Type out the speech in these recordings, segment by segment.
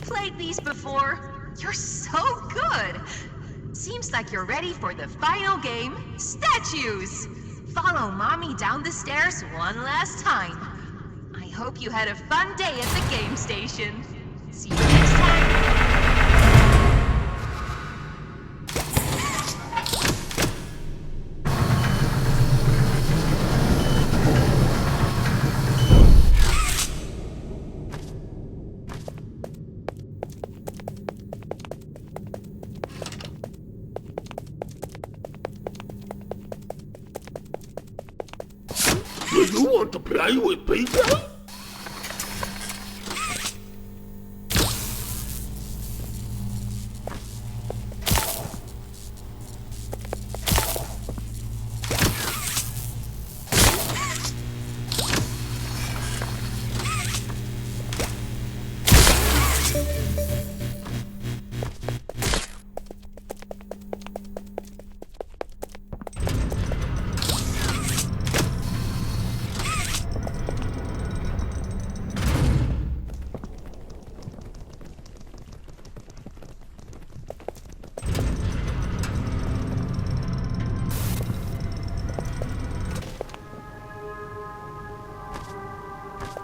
played these before? You're so good! Seems like you're ready for the final game, statues! Follow Mommy down the stairs one last time. I hope you had a fun day at the game station. See you next time! Do you want to play with PJ?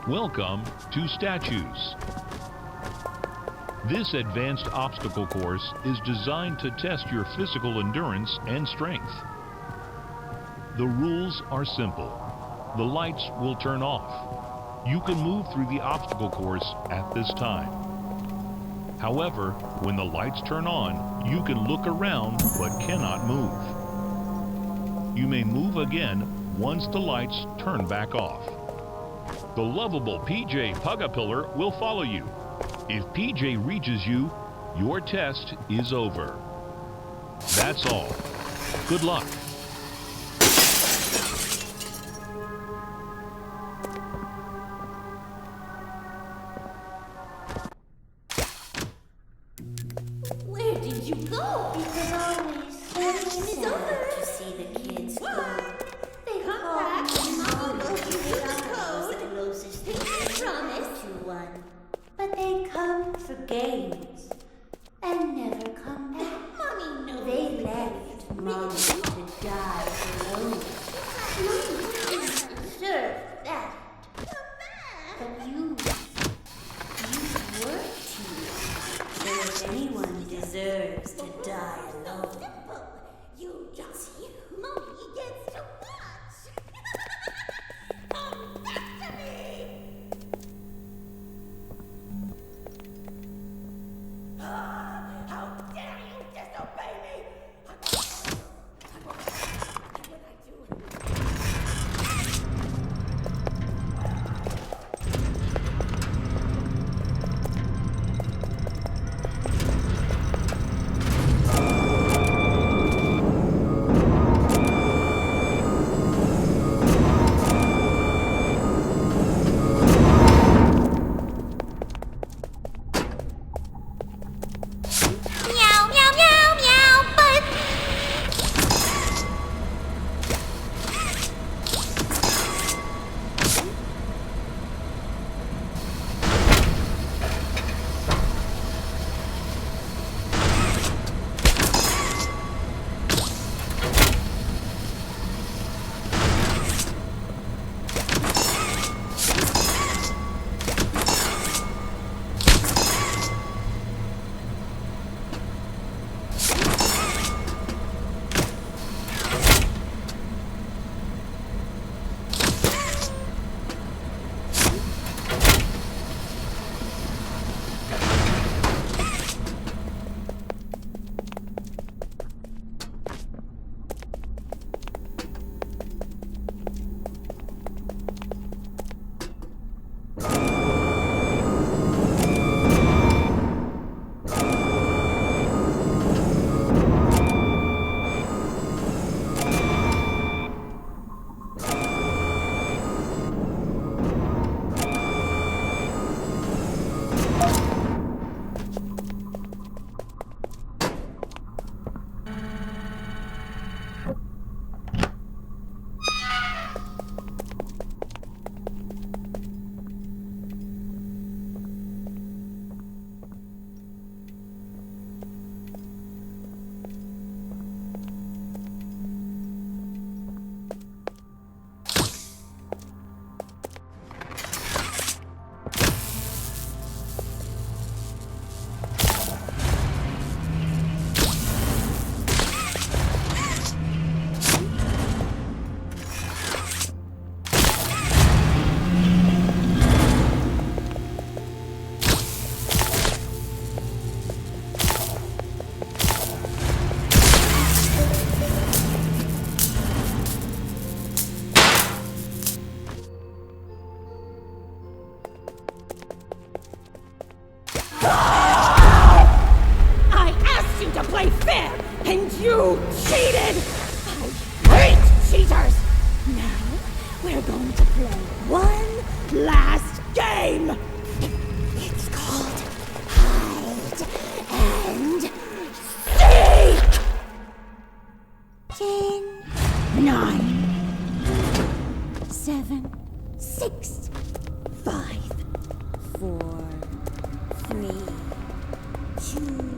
Welcome to Statues. This advanced obstacle course is designed to test your physical endurance and strength. The rules are simple. The lights will turn off. You can move through the obstacle course at this time. However, when the lights turn on, you can look around but cannot move. You may move again once the lights turn back off. The lovable PJ Pugapillar will follow you. If PJ reaches you, your test is over. That's all. Good luck. Where did you go? Because always it's over to see the kids go. They come back and Mama knows you use the code. The closest thing they promise to one. But they come for games and never come back. Mommy knows. They left Mommy to play fair, and you cheated! I hate cheaters! Now, we're going to play one last game! It's called Hide and Seek! 10, 9, 7, 6, 5, 4, 3, 2.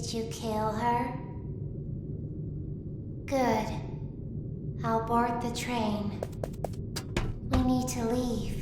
Did you kill her? Good. I'll board the train. We need to leave.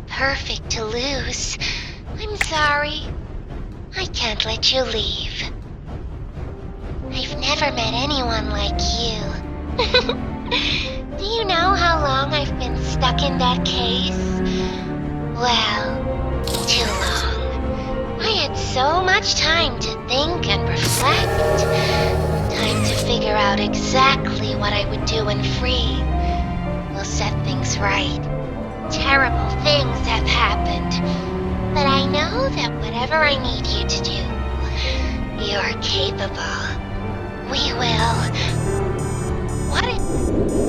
Perfect to lose. I'm sorry. I can't let you leave. I've never met anyone like you. Do you know how long I've been stuck in that case? Well, too long. I had so much time to think and reflect. Time to figure out exactly what I would do when free. We'll set things right. Terrible things have happened, but I know that whatever I need you to do, you're capable. We will. What if...